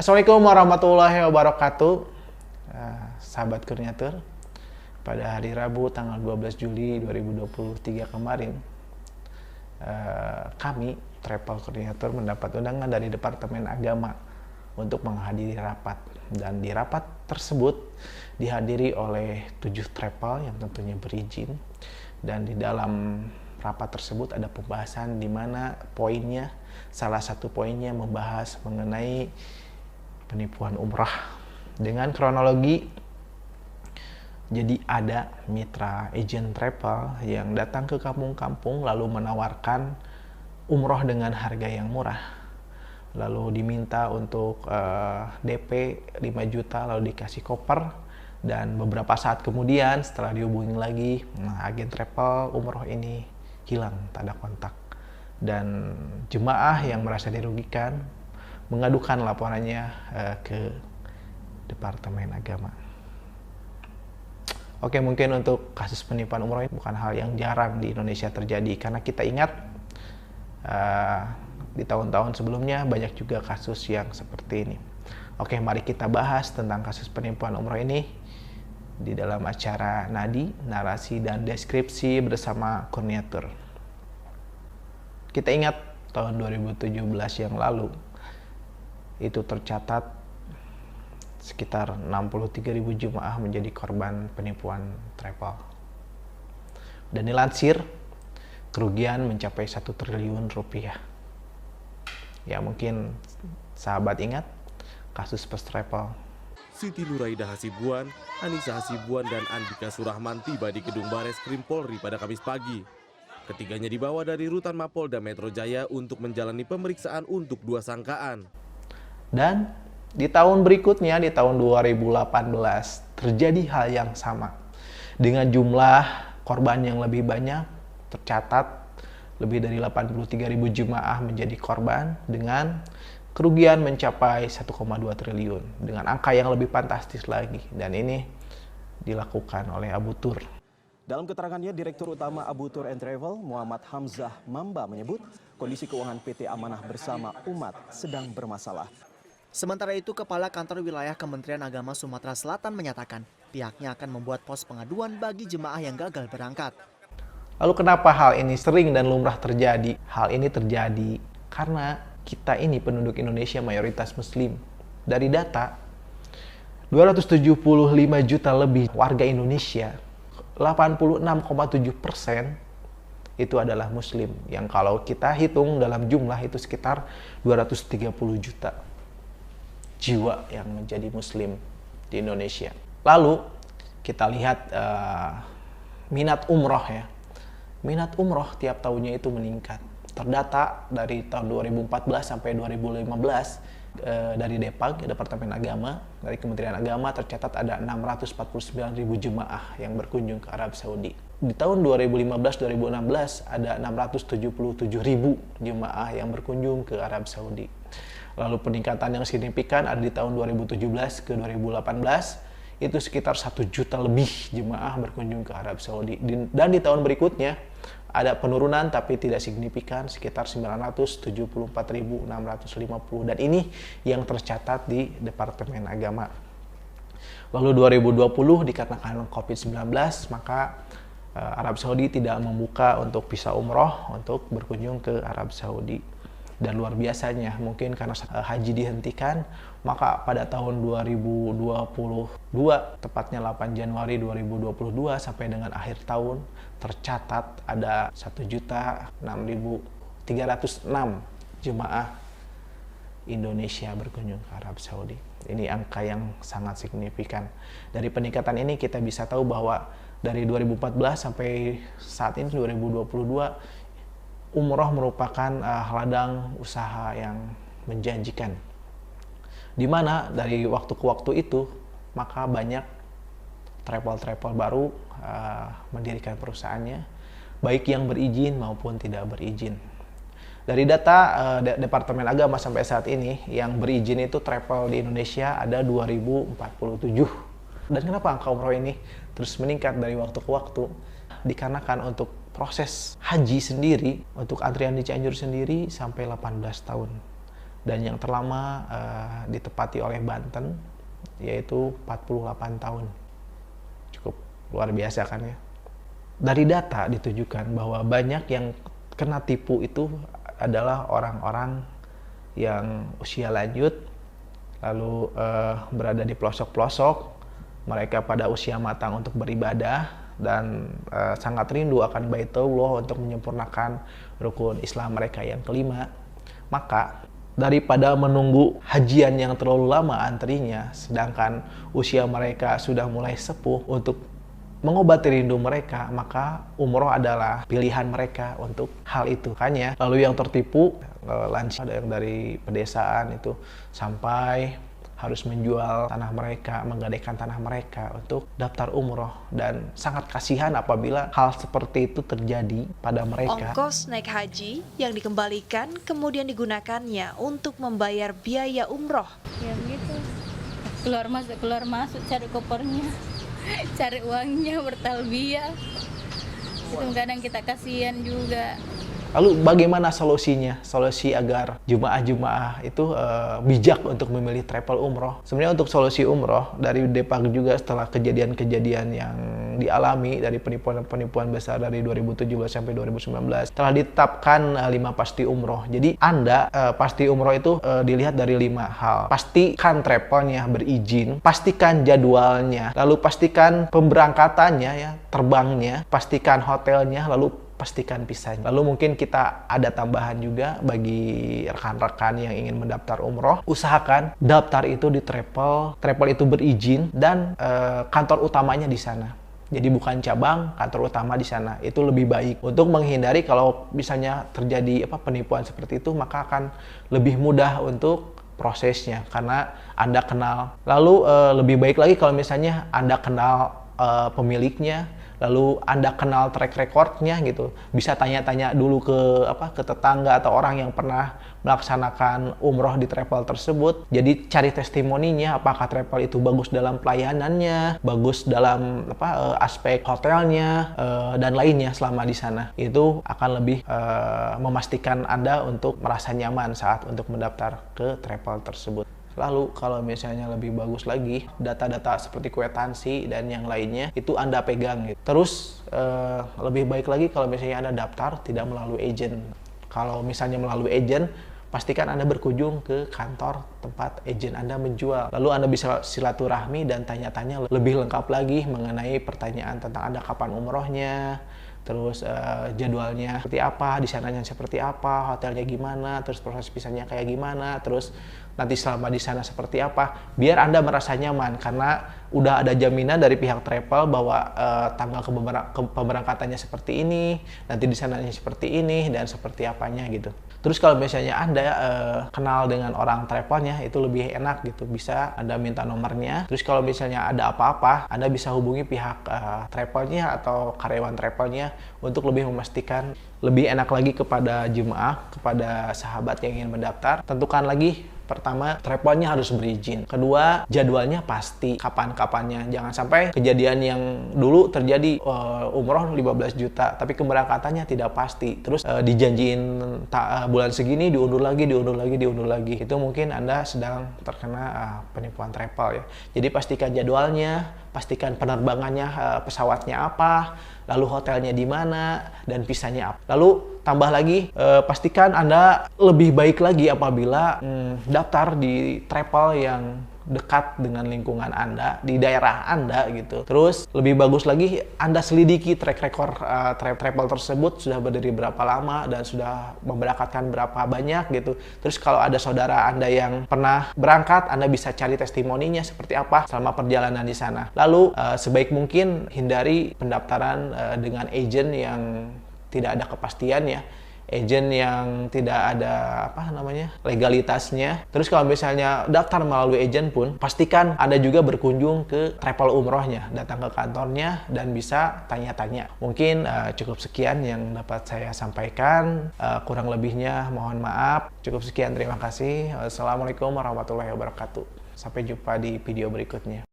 Assalamualaikum warahmatullahi wabarakatuh. Sahabat Kurniatur, pada hari Rabu tanggal 12 Juli 2023 kemarin, kami Travel Kurniatur mendapat undangan dari Departemen Agama untuk menghadiri rapat. Dan di rapat tersebut dihadiri oleh 7 travel yang tentunya berizin. Dan di dalam rapat tersebut ada pembahasan di mana poinnya, salah satu poinnya membahas mengenai penipuan umrah dengan kronologi. Jadi ada mitra agent travel yang datang ke kampung-kampung lalu menawarkan umroh dengan harga yang murah, lalu diminta untuk DP 5 juta lalu dikasih koper, dan beberapa saat kemudian setelah dihubungin lagi, agen travel umroh ini hilang tanda kontak, dan jemaah yang merasa dirugikan mengadukan laporannya ke Departemen Agama. Oke, mungkin untuk kasus penipuan umroh ini bukan hal yang jarang di Indonesia terjadi, karena kita ingat di tahun-tahun sebelumnya banyak juga kasus yang seperti ini. Oke, mari kita bahas tentang kasus penipuan umroh ini di dalam acara Nadi, Narasi dan Deskripsi bersama Kurniatur. Kita ingat tahun 2017 yang lalu, itu tercatat sekitar 63.000 jemaah menjadi korban penipuan travel. Dan dilansir, kerugian mencapai 1 triliun rupiah. Ya, mungkin sahabat ingat kasus first travel. Siti Nuraidah Hasibuan, Anissa Hasibuan, dan Andika Surahman tiba di Gedung Bareskrim Polri pada Kamis pagi. Ketiganya dibawa dari Rutan Mapolda Metro Jaya untuk menjalani pemeriksaan untuk 2 sangkaan. Dan di tahun berikutnya, di tahun 2018, terjadi hal yang sama. Dengan jumlah korban yang lebih banyak, tercatat lebih dari 83.000 jemaah menjadi korban dengan kerugian mencapai 1,2 triliun. Dengan angka yang lebih fantastis lagi. Dan ini dilakukan oleh Abu Tur. Dalam keterangannya, Direktur Utama Abu Tur & Travel, Muhammad Hamzah Mamba menyebut kondisi keuangan PT Amanah Bersama Umat sedang bermasalah. Sementara itu, Kepala Kantor Wilayah Kementerian Agama Sumatera Selatan menyatakan pihaknya akan membuat pos pengaduan bagi jemaah yang gagal berangkat. Lalu kenapa hal ini sering dan lumrah terjadi? Hal ini terjadi karena kita ini penduduk Indonesia mayoritas Muslim. Dari data, 275 juta lebih warga Indonesia, 86,7% itu adalah Muslim. Yang kalau kita hitung dalam jumlah itu sekitar 230 juta jiwa yang menjadi Muslim di Indonesia. Lalu kita lihat minat umroh ya. Minat umroh tiap tahunnya itu meningkat. Terdata dari tahun 2014 sampai 2015 dari DEPAG, Departemen Agama, dari Kementerian Agama tercatat ada 649.000 jemaah yang berkunjung ke Arab Saudi. Di tahun 2015-2016 ada 677.000 jemaah yang berkunjung ke Arab Saudi. Lalu peningkatan yang signifikan ada di tahun 2017 ke 2018, itu sekitar 1 juta lebih jemaah berkunjung ke Arab Saudi. Dan di tahun berikutnya ada penurunan tapi tidak signifikan, sekitar 974.650. Dan ini yang tercatat di Departemen Agama. Lalu 2020 dikarenakan COVID-19, maka Arab Saudi tidak membuka untuk visa umroh untuk berkunjung ke Arab Saudi. Dan luar biasanya, mungkin karena haji dihentikan, maka pada tahun 2022, tepatnya 8 Januari 2022 sampai dengan akhir tahun, tercatat ada 1.006.306 jemaah Indonesia berkunjung ke Arab Saudi. Ini angka yang sangat signifikan. Dari peningkatan ini kita bisa tahu bahwa dari 2014 sampai saat ini 2022, umroh merupakan ladang usaha yang menjanjikan. Di mana dari waktu ke waktu itu, maka banyak travel-travel baru mendirikan perusahaannya, baik yang berizin maupun tidak berizin. Dari data Departemen Agama sampai saat ini, yang berizin itu travel di Indonesia ada 2047. Dan kenapa angka umroh ini terus meningkat dari waktu ke waktu? Dikarenakan untuk proses haji sendiri, untuk antrian di Cianjur sendiri sampai 18 tahun. dan yang terlama ditepati oleh Banten, yaitu 48 tahun. Cukup luar biasa kan ya. Dari data ditujukan bahwa banyak yang kena tipu itu adalah orang-orang yang usia lanjut, lalu berada di pelosok-pelosok, mereka pada usia matang untuk beribadah, dan sangat rindu akan Baitullah untuk menyempurnakan rukun Islam mereka yang kelima. Maka daripada menunggu hajian yang terlalu lama antrinya, sedangkan usia mereka sudah mulai sepuh, untuk mengobati rindu mereka, maka umroh adalah pilihan mereka untuk hal itu. Makanya lalu yang tertipu lansia, ada yang dari pedesaan itu sampai harus menjual tanah mereka, menggadaikan tanah mereka untuk daftar umroh, dan sangat kasihan apabila hal seperti itu terjadi pada mereka. Ongkos naik haji yang dikembalikan kemudian digunakannya untuk membayar biaya umroh. Ya gitu, keluar masuk cari kopernya, cari uangnya, bertalbiyah. Itu kadang kita kasihan juga. Lalu bagaimana solusinya? Solusi agar jemaah-jemaah itu bijak untuk memilih travel umroh. Sebenarnya untuk solusi umroh dari Depak juga, setelah kejadian-kejadian yang dialami dari penipuan-penipuan besar dari 2017 sampai 2019, telah ditetapkan 5 pasti umroh. Jadi Anda pasti umroh itu dilihat dari 5 hal. Pastikan travelnya berizin, pastikan jadwalnya, lalu pastikan pemberangkatannya ya, terbangnya, pastikan hotelnya, lalu pastikan visanya. Lalu mungkin kita ada tambahan juga bagi rekan-rekan yang ingin mendaftar umroh, usahakan daftar itu di travel itu berizin, dan kantor utamanya di sana. Jadi bukan cabang, kantor utama di sana. Itu lebih baik untuk menghindari kalau misalnya terjadi penipuan seperti itu, maka akan lebih mudah untuk prosesnya karena Anda kenal. Lalu lebih baik lagi kalau misalnya Anda kenal pemiliknya, lalu Anda kenal track recordnya gitu, bisa tanya-tanya dulu ke tetangga atau orang yang pernah melaksanakan umroh di travel tersebut. Jadi cari testimoninya, apakah travel itu bagus dalam pelayanannya, bagus dalam aspek hotelnya, dan lainnya selama di sana. Itu akan lebih memastikan Anda untuk merasa nyaman saat untuk mendaftar ke travel tersebut. Lalu kalau misalnya lebih bagus lagi, data-data seperti kwitansi dan yang lainnya itu Anda pegang gitu. Terus lebih baik lagi kalau misalnya Anda daftar tidak melalui agent. Kalau misalnya melalui agent, pastikan Anda berkunjung ke kantor tempat agent Anda menjual. Lalu Anda bisa silaturahmi dan tanya-tanya lebih lengkap lagi mengenai pertanyaan tentang Anda kapan umrohnya, terus jadwalnya seperti apa, di sananya seperti apa, hotelnya gimana, terus proses visanya kayak gimana, terus nanti selama di sana seperti apa, biar Anda merasa nyaman karena udah ada jaminan dari pihak travel bahwa tanggal pemberangkatannya seperti ini, nanti di sananya seperti ini, dan seperti apanya gitu. Terus kalau misalnya Anda kenal dengan orang travelnya, itu lebih enak gitu, bisa Anda minta nomornya. Terus kalau misalnya ada apa-apa, Anda bisa hubungi pihak travelnya atau karyawan travelnya untuk lebih memastikan lebih enak lagi kepada jemaah, kepada sahabat yang ingin mendaftar. Tentukan lagi, pertama, travelnya harus berizin. Kedua, jadwalnya pasti, kapan-kapannya. Jangan sampai kejadian yang dulu terjadi, umroh 15 juta, tapi keberangkatannya tidak pasti. Terus dijanjiin bulan segini, diundur lagi. Itu mungkin Anda sedang terkena penipuan travel ya. Jadi pastikan jadwalnya, pastikan penerbangannya, pesawatnya apa, lalu hotelnya di mana, dan visanya apa. Lalu tambah lagi, pastikan Anda lebih baik lagi apabila daftar di travel yang dekat dengan lingkungan Anda, di daerah Anda gitu. Terus lebih bagus lagi Anda selidiki track record travel tersebut sudah berdiri berapa lama dan sudah memberangkatkan berapa banyak gitu. Terus kalau ada saudara Anda yang pernah berangkat, Anda bisa cari testimoninya seperti apa selama perjalanan di sana. Lalu sebaik mungkin hindari pendaftaran dengan agent yang tidak ada kepastian ya, agent yang tidak ada legalitasnya. Terus kalau misalnya daftar melalui agent pun, pastikan Anda juga berkunjung ke travel umrohnya, datang ke kantornya dan bisa tanya-tanya. Mungkin cukup sekian yang dapat saya sampaikan, kurang lebihnya mohon maaf. Cukup sekian, terima kasih. Assalamualaikum warahmatullahi wabarakatuh. Sampai jumpa di video berikutnya.